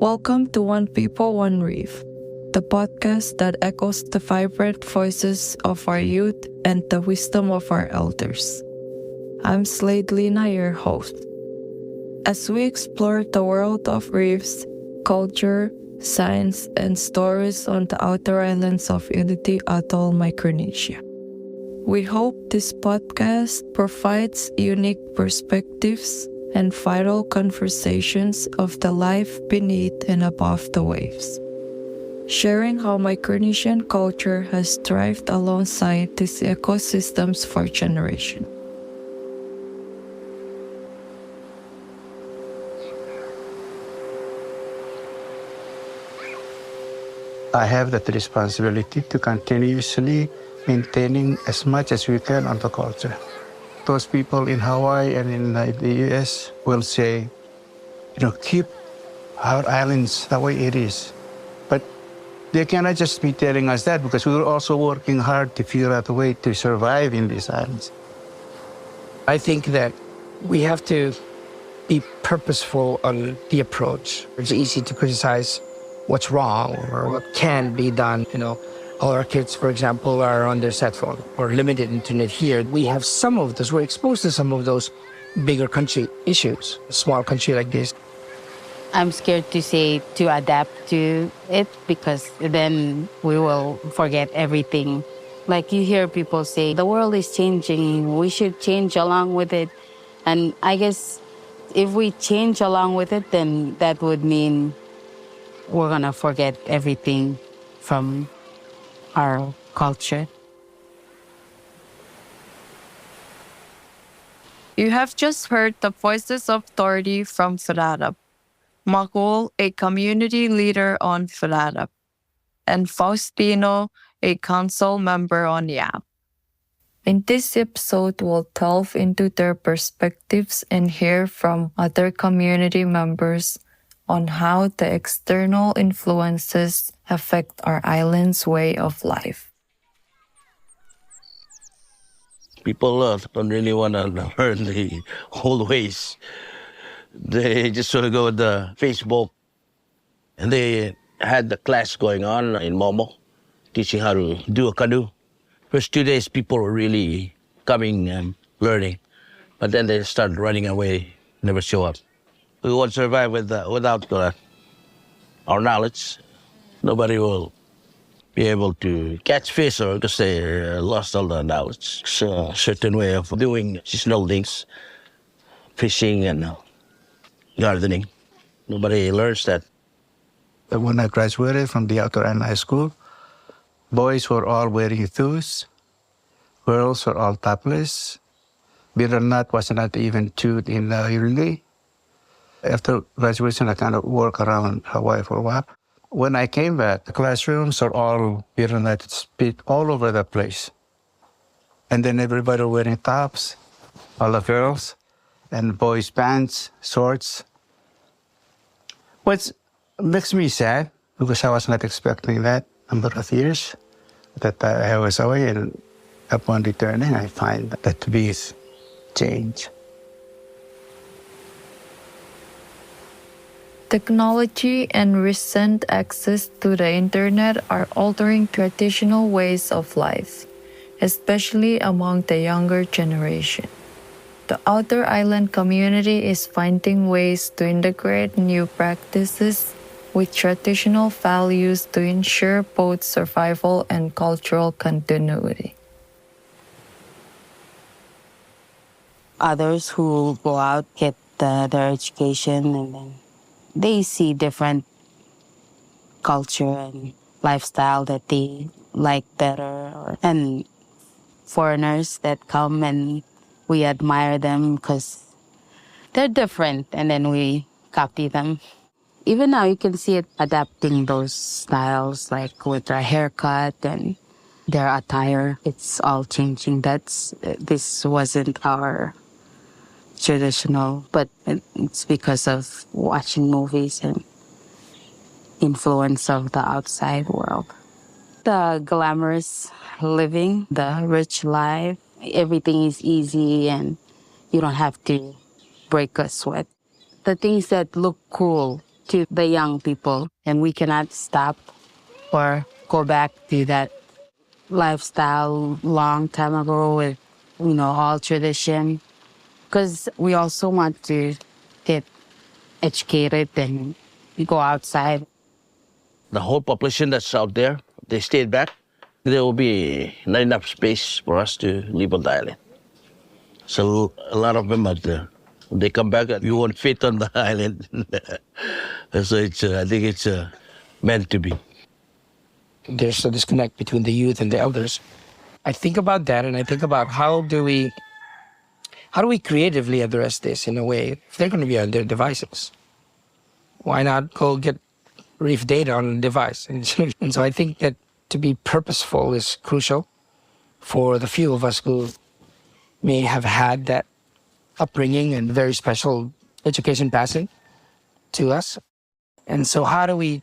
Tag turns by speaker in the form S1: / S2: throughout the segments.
S1: Welcome to One People One Reef, the podcast that echoes the vibrant voices of our youth and the wisdom of our elders. I'm Slade Lina, your host. As we explore the world of reefs, culture, science, and stories on the outer islands of Ulithi Atoll, Micronesia. We hope this podcast provides unique perspectives and vital conversations of the life beneath and above the waves, sharing how Micronesian culture has thrived alongside these ecosystems for generations.
S2: I have that responsibility to continuously maintaining as much as we can on the culture. Those people in Hawaii and in the US will say, keep our islands the way it is. But they cannot just be telling us that because we're also working hard to figure out a way to survive in these islands.
S3: I think that we have to be purposeful on the approach. It's easy to criticize what's wrong or what can be done. All our kids, for example, are on their cell phone or limited internet here. We have some of those. We're exposed to some of those bigger country issues, a small country like this.
S4: I'm scared to say to adapt to it because then we will forget everything. Like you hear people say, the world is changing, we should change along with it. And I guess if we change along with it, then that would mean we're gonna forget everything from our culture.
S1: You have just heard the voices of Tordi from Firarap, Makul, a community leader on Firarap, and Faustino, a council member on Yap. In this episode, we'll delve into their perspectives and hear from other community members on how the external influences affect our island's way of life.
S5: People don't really want to learn the old ways. They just want to go to the Facebook. And they had the class going on in Momo, teaching how to do a canoe. First 2 days, people were really coming and learning. But then they started running away, never show up. We won't survive without our knowledge. Nobody will be able to catch fish or because they lost all the knowledge. It's a certain way of doing seasonal things, fishing and gardening. Nobody learns that.
S2: When I graduated from the Outer Island High School, boys were all wearing shoes, girls were all topless. Bitter nut was not even chewed in Ulithi. After graduation, I kind of worked around Hawaii for a while. When I came back, the classrooms are all bitter nut spit all over the place. And then everybody wearing tops, all the girls, and boys' pants, shorts. What makes me sad, because I was not expecting that number of years that I was away, and upon returning, I find that to be change.
S1: Technology and recent access to the internet are altering traditional ways of life, especially among the younger generation. The outer island community is finding ways to integrate new practices with traditional values to ensure both survival and cultural continuity.
S4: Others who go out, get their education, and then they see different culture and lifestyle that they like better. And foreigners that come and we admire them because they're different and then we copy them. Even now you can see it adapting those styles, like with their haircut and their attire. It's all changing. This wasn't our traditional, but it's because of watching movies and influence of the outside world. The glamorous living, the rich life, everything is easy and you don't have to break a sweat. The things that look cool to the young people. And we cannot stop or go back to that lifestyle long time ago with, all tradition. Because we also want to get educated and go outside.
S5: The whole population that's out there, they stayed back. There will be not enough space for us to live on the island. So a lot of them are there. When they come back, you won't fit on the island. So I think it's meant to be.
S3: There's a disconnect between the youth and the elders. I think about that, and I think about how do we creatively address this in a way if they're going to be on their devices. Why not go get reef data on a device? And so I think that to be purposeful is crucial for the few of us who may have had that upbringing and very special education passing to us. And so how do we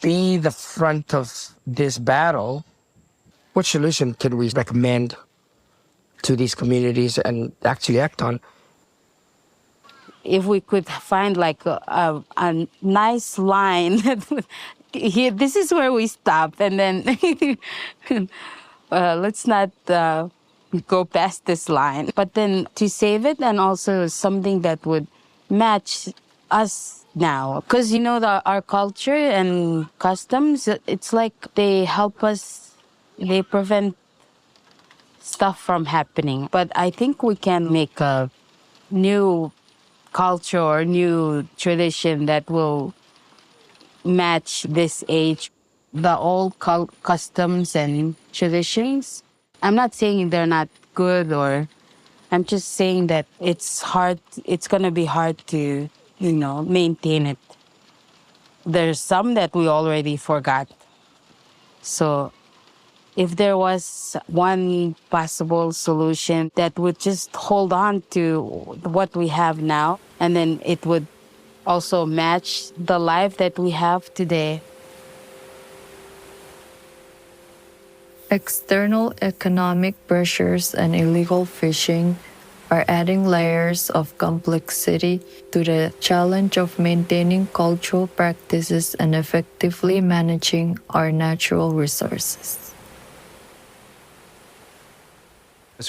S3: be the front of this battle? What solution can we recommend to these communities and actually act on?
S4: If we could find like a nice line, here, this is where we stop, and then let's not go past this line. But then to save it, and also something that would match us now. Because, our culture and customs, it's like they help us, they prevent stuff from happening. But I think we can make a new culture or new tradition that will match this age. The old customs and traditions, I'm not saying they're not good, or I'm just saying that it's going to be hard to, maintain it. There's some that we already forgot. So if there was one possible solution that would just hold on to what we have now, and then it would also match the life that we have today.
S1: External economic pressures and illegal fishing are adding layers of complexity to the challenge of maintaining cultural practices and effectively managing our natural resources.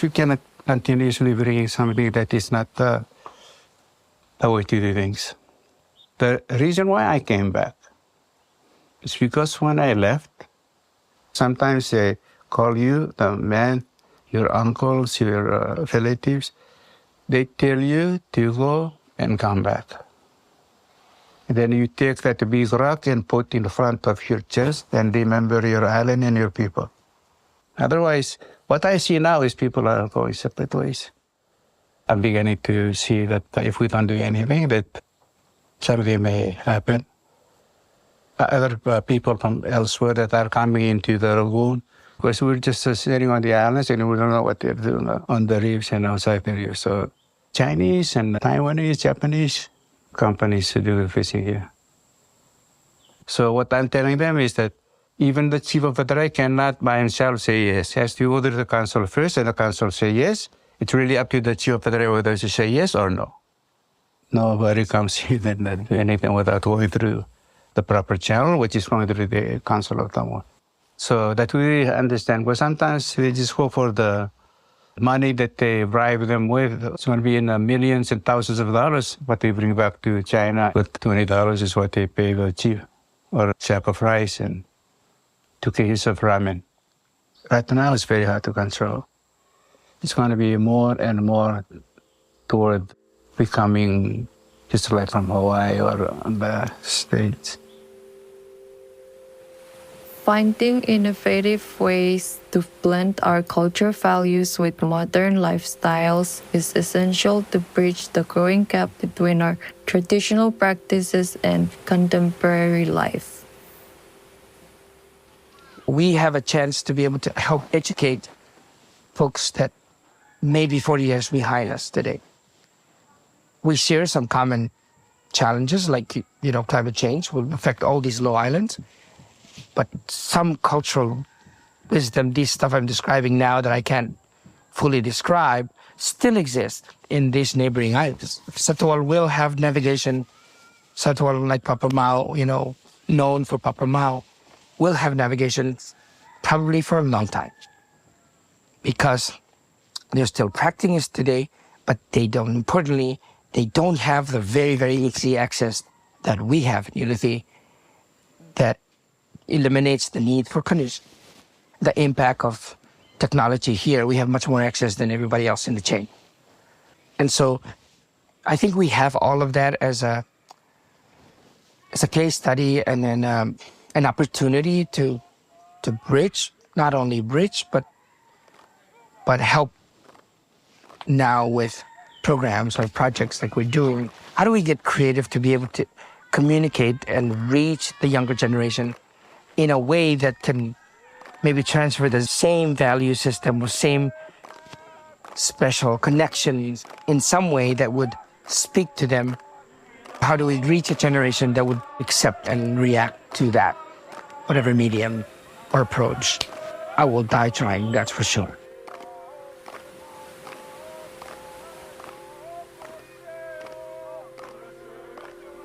S2: We cannot continuously bring something that is not the way to do things. The reason why I came back is because when I left, sometimes they call you, the man, your uncles, your relatives, they tell you to go and come back. And then you take that big rock and put in front of your chest and remember your island and your people. Otherwise, what I see now is people are going separate ways. I'm beginning to see that if we don't do anything, that something may happen. Other people from elsewhere that are coming into the lagoon, because we're just sitting on the islands and we don't know what they're doing on the reefs and outside the reefs. So Chinese and Taiwanese, Japanese companies do the fishing here. So what I'm telling them is that even the chief of the federation cannot by himself say yes. He has to go to the council first, and the council say yes. It's really up to the chief of the federation whether to say yes or no. Nobody comes here and do anything without going through the proper channel, which is going through the council of Tamil. So that we understand, because sometimes they just go for the money that they bribe them with. It's going to be in millions and thousands of dollars. What they bring back to China with $20 is what they pay the chief, or a sack of rice and 2 kgs of ramen. Right now, it's very hard to control. It's going to be more and more toward becoming just like from Hawaii or on the States.
S1: Finding innovative ways to blend our culture values with modern lifestyles is essential to bridge the growing gap between our traditional practices and contemporary life.
S3: We have a chance to be able to help educate folks that may be 40 years behind us today. We share some common challenges like, climate change will affect all these low islands. But some cultural wisdom, this stuff I'm describing now that I can't fully describe, still exists in these neighboring islands. Satawal will have navigation Satwal like Papamao, known for Papamao, will have navigation probably for a long time because they're still practicing it today, but importantly, they don't have the very, very easy access that we have in Ulithi that eliminates the need for canoes. The impact of technology here, we have much more access than everybody else in the chain. And so I think we have all of that as a case study and then an opportunity to bridge, not only bridge, but help now with programs or projects like we're doing. How do we get creative to be able to communicate and reach the younger generation in a way that can maybe transfer the same value system or same special connections in some way that would speak to them? How do we reach a generation that would accept and react to that, whatever medium or approach? I will die trying, that's for sure.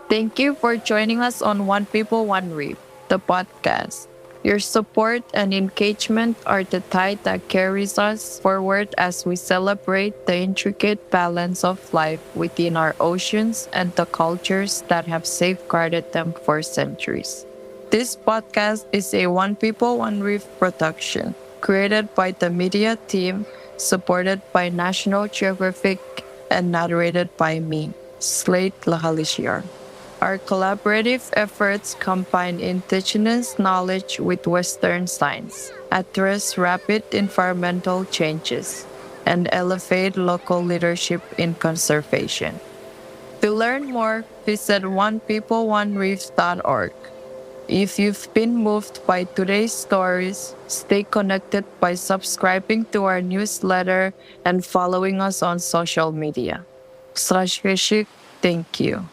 S1: Thank you for joining us on One People One Reef, the podcast. Your support and engagement are the tide that carries us forward as we celebrate the intricate balance of life within our oceans and the cultures that have safeguarded them for centuries. This podcast is a One People One Reef production, created by the media team, supported by National Geographic, and narrated by me, Slate Lahalishiyar. Our collaborative efforts combine indigenous knowledge with Western science, address rapid environmental changes, and elevate local leadership in conservation. To learn more, visit onepeopleonereef.org. If you've been moved by today's stories, stay connected by subscribing to our newsletter and following us on social media. Thank you.